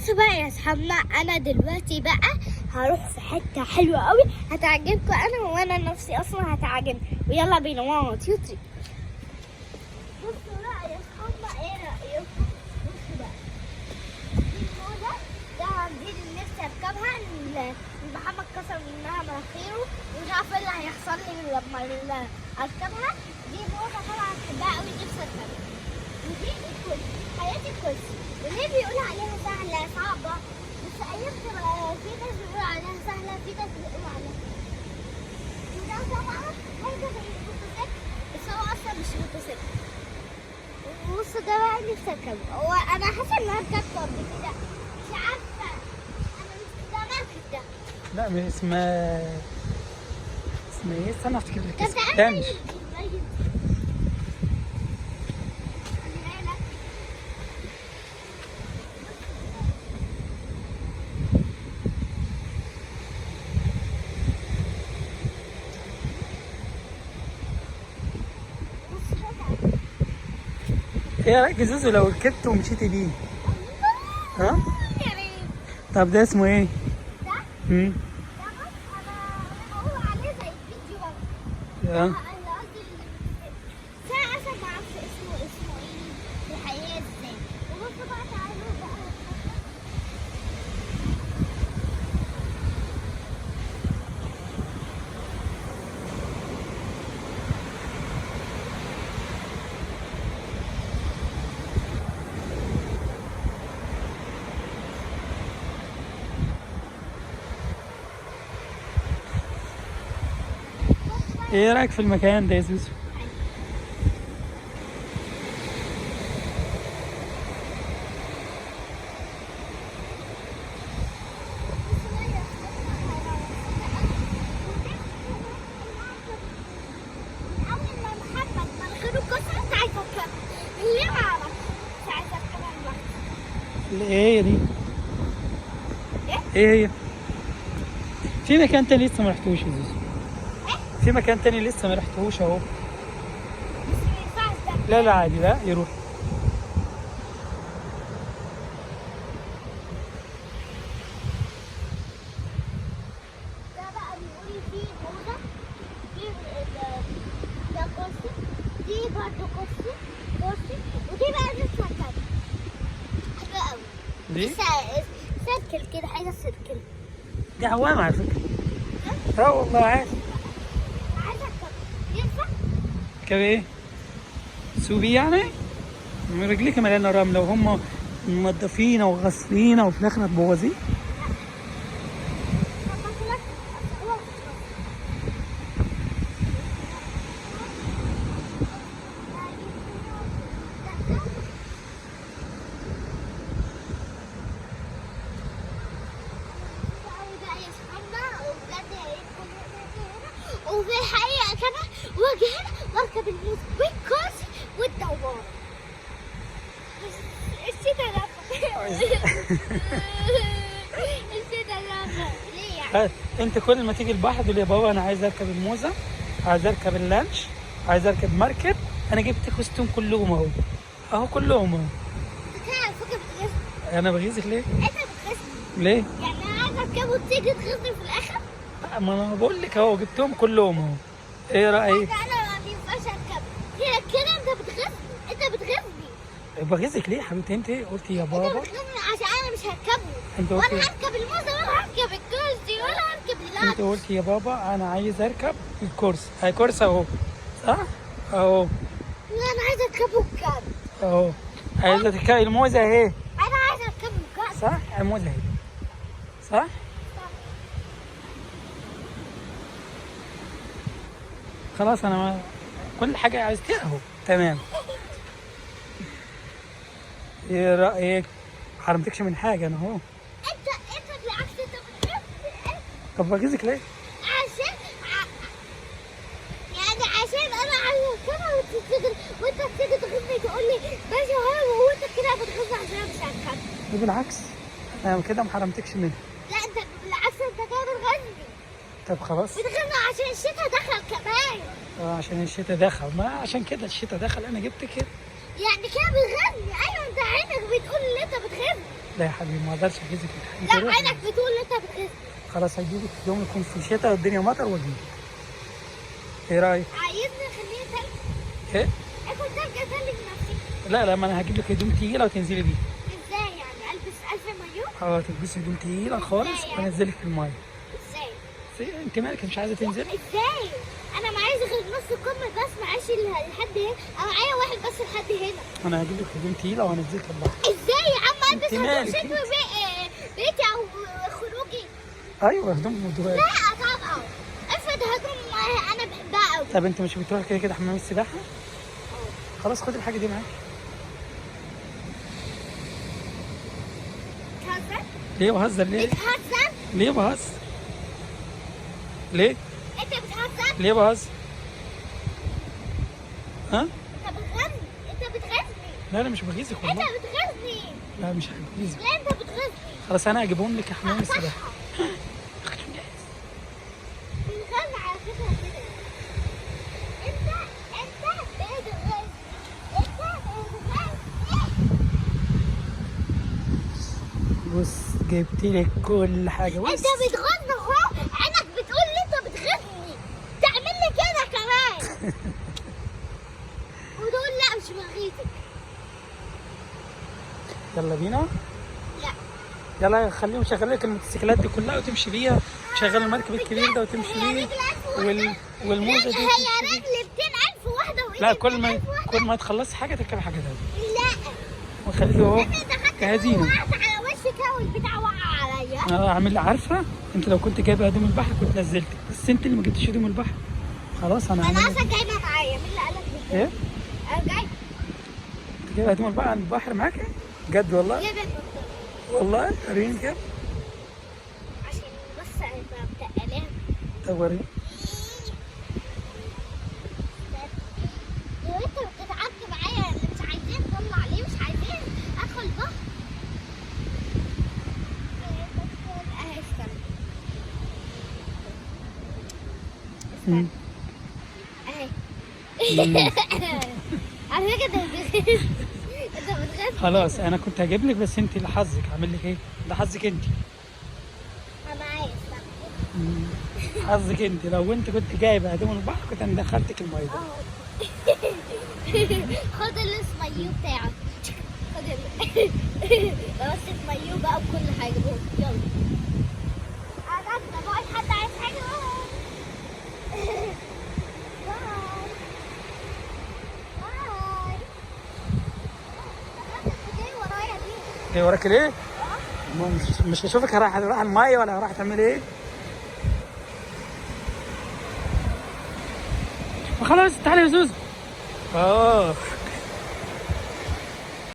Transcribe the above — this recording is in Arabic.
بصوا بقى يا اصحابنا، انا دلوقتي بقى هروح في حته حلوه قوي هتعجبكم وانا نفسي اصلا هتعجبني. ويلا بينا 1 2 3. بصوا بقى يا اصحابنا، ايه رايكم؟ بصوا بقى دي الموزه، دي اللي نفسي اركبها. محمد كسر منها مناخيره ومش عارفه ايه اللي هيحصل لي لما اركبها. دي موزه طبعا بحبها قوي، نفسي اركبها. ودي الكرسي، حياتي الكرسي. وليه بيقولوا عليها سهلة صعبة؟ بس أيام في ناس بيقولوا عليها سهلة، في ناس بيقولوا عليها. وده طبعا حاجة زي الموتوسيكل، بس هو أصلا مش موتوسيكل. بصوا ده بقى نفسي أركبه. هو أنا حاسة إن أنا ركبته قبل كده، مش عارفة. أنا مش ده مركب ده. لا اسمها ايه؟ استنى افتكر لك ده اسمها. دانش. ايه رايك يا زوزو لو ركبت ومشيتي بيه؟ ها؟ طب ده اسمه ايه؟ ده؟ امم ده بص، أنا بقول عليه زي الفيديو برضه. اه أنا قصدي ساعة أصلا معرفش اسمه ايه في الحقيقة ازاي. وبصوا بقى تعالوا بقى. ايه رايك في المكان ده يا زوزو؟ أول ما محمد مناخيره اتكسرت عايزة أركبها. ليه ما أعرفش، بس عايزة أركبها لوحدي. ايه هي دي؟ ايه هي؟ في مكان تاني لسه ما رحتوش يا زوزو. في مكان تاني لسه ما رحتوش اهو. بس ما ينفعش ده. لا لا عادي، لا يروح. ده بقى بيقولي فيه موزة، فيه ده كرسي، دي برضه كرسي، ودي بقى لسه أركبها. حلوة أوي. دي؟ لسه سيركل كده، عايزة سيركل. دي عوامة على فكرة. اه والله عادي. عايزة أركبها. ينفع؟ كده ايه؟ سوبي يعني؟ من رجليك مليانة رملة وهم منضفين وغاسلين وفي الآخر تبوظيه. طب مثلا وفي الحقيقة كمان واجي هنا واركب الموز والكرسي والدوارة. نسيت الرقم. نسيت الرقم. ليه يعني؟ انت كل ما تيجي البحر تقول يا بابا انا عايز اركب الموزة، عايز اركب اللانش، عايز اركب مركب. انا جبت كوستوم كلهم اهو. اهو كلهم اهو. انت كده على فكرة بتغيظني. انا بغيظك ليه؟ انت بتغيظني. ليه؟ يعني انا عايزة اركبه وتيجي تغيظني في الاخر؟ ما انا بقول لك اهو جبتهم كلهم اهو. ايه رايك؟ انا ما ينفعش اركب كده انت بتغيظني. انت بتغيظني. بغيظك ليه يا حبيبتي؟ انت قلتي يا انت بابا. بتغيظني عشان انا مش هركبه. انت ولا قلتي هركب الموزة ولا هركب الكرسي ولا هركب انت اللانش. قلتي يا بابا انا عايز اركب الكرسي. هاي كرسي اهو. صح؟ اهو. لا انا عايزة اركبه بجد. اهو. عايزه تركبي الموزه اهي. انا عايزة اركبه بجد. صح؟ الموزه اهي. صح؟ خلاص انا ما... كل حاجه عايزتيها اهو. تمام. ايه رايك؟ حرمتكش من حاجه انا اهو. انت بالعكس انت بتغيظني. طب بغيظك ليه؟ عشان يعني عشان انا عايزة اركبها وانت تيجي تغيظني تقول لي ماشي اهو، وانت كده بتغيظني عشان انا مش هركبها. ده بالعكس، انا كده ما حرمتكش منها. لا انت بالعكس انت كده بتغيظني. طب خلاص. بتغيظني عشان الشتا دخل كمان. عشان الشتاء دخل، ما عشان كده الشتاء دخل انا جبت كده. يعني كده بتغيظني. ايوه انت عينك بتقول ان انت بتغيظني. لا يا حبيبي ما اقدرش اجهزك. لا عينك بتقول انت بتغيظني. خلاص هجيبك يوم يكون في الشتاء والدنيا مطر واجيبك. ايه رايك؟ عايزني اخليه تلج؟ ايه؟ اكل تلج اتلج نفسي. لا ما انا هجيب لك هدوم تقيله وتنزلي بيها. ازاي يعني؟ البس 1000 مايو؟ اه تلبسي هدوم تقيله خالص وانزلك في المايه. ازاي؟ انت مالك مش عايزه تنزلي؟ ازاي؟ انا معيش غير نص كم بس، معيش لحد هنا، انا معايا واحد بس لحد هنا. انا هجيب لك هدوم تقيله وهنزلك البحر. ازاي يا عم البس انت هدوم مالك شتوي انت؟ بيتي او خروجي؟ ايوه هدوم مدوات. لا طبعا. افرض هدوم انا بحبها قوي. طب انت مش بتروح كده كده حمام السباحه؟ خلاص خدي الحاجه دي معاك. بتهزر؟ ليه بهزر ليه؟ بتهزر؟ ليه بهزر؟ ليه؟ انت بتهزر؟ ليه بهزر؟ ها؟ انت بتغني. انت بتغني. لا مش بغيظك انت والله. بتغني. لا مش هغيظك. لا انت بتغني. خلاص انا هجيبهم لك يا حمام السباحه. بتغني على فكره كده. انت بتغني. انت بتغني. بص جبت لك كل حاجه. بص انت بتغني اهو، عينك بتقول لي انت بتغني، تعمل لي كده كمان وتقول لا مش بغيتك. يلا بينا. لا يلا خليهم يشغل لك الموتوسيكلات دي كلها وتمشي بيها، تشغل المركب الكبير ده وتمشي بيه والموزه دي هي رجل 200,000 واحده وإيدي لا 200,000 واحدة. كل ما تخلصي حاجه تركبي حاجه تانية. لا وخليكي اهو انا دخلت جاهزين. وقعت على وشك والبتاع وقع عليا. انا عامل عارفه انت لو كنت جايبه هدوم البحر كنت نزلتك، بس انت اللي ما جبتيش هدوم البحر. خلاص انا انا عامل اصلا جايبه معايا، مين اللي قال لك كده؟ ايه؟ انا جايبه انت جايبه هدوم البحر معاكي؟ بجد والله؟ البنطلون والله وريني كده. عشان بس ابقى متقلاها. طب وريني. لو انت بتتعبي معايا اللي مش عايزين نطلع ليه مش عايزين ادخل البحر. اهي استنى مم. اهي. مم. على فكره انت بتغيظ. انت بتغيظ. خلاص انا كنت هجيب لك بس انت اللي حظك عامل لك ايه؟ ده حظك انت. انا عايز حظك انت، لو انت كنت جايبه هدوم البحر كنت انا دخلتك الميه ده. اهو. خد الاسمايو بتاعك. خد بس المايو بقى بكل حاجه بقى. يلا انا ده بقى حد عايز حاجه. باي باي. جاي ورايا دي. ايه وراك ليه؟ مش هشوفك رايح الميه ولا رايح تعمل ايه؟ خلاص تعالي يا زوزو.